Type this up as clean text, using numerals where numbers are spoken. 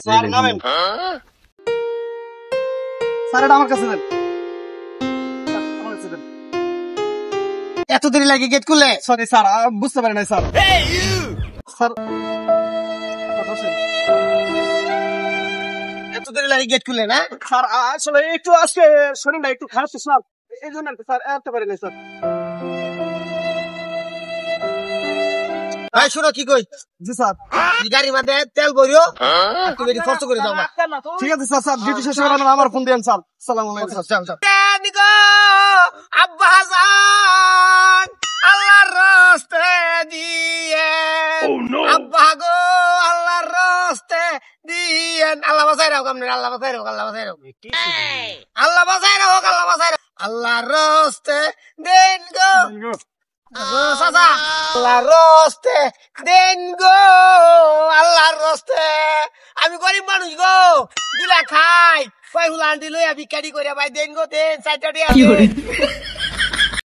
Sir নামেন sir এটা আমার কাছে দেন আমার কাছে দেন এত দেরি লাগে গেট খুলে? সরি স্যার বুঝতে পারি নাই স্যার স্যার বসেন। এত দেরি লাগে গেট খুলে না? স্যার আসলে একটু আজকে শরীরটা একটু খারাপ ছিল স্যার এই জন্য স্যার আসতে পারি নাই স্যার ভাই শুনো কি কই, জি স্যার গাড়ির মধ্যে তেল ভরিও আর তুমি এটি খরচ করে দাও না। ঠিক আছে স্যার স্যার ডিউটি শেষ করে আমার ফোন দিয়েন স্যার আসসালামু আলাইকুম চল চল আব্বা হাসান আল্লাহর রাস্তে দিয়েন, আব্বা গো আল্লাহর রাস্তে দিয়েন। আল্লাহ বাঁচাই রাখো আপনার, আল্লাহ বাঁচাই রাখো, আল্লাহ বাঁচাই রাখো, আল্লাহ বাঁচাই রাখো, আল্লাহ বাঁচাই রাখো। আল্লাহর রাস্তে দেন গো চাচা, আল্লাহর রাস্তে দেন গো, আল্লাহর রাস্তে। আমি গরিব মানুষ গো, দিলা খাই কয় হুলান্টি লইয়া ভিক্ষারি করে ভাই দেন গো, দেন 4টা টাকা দেন।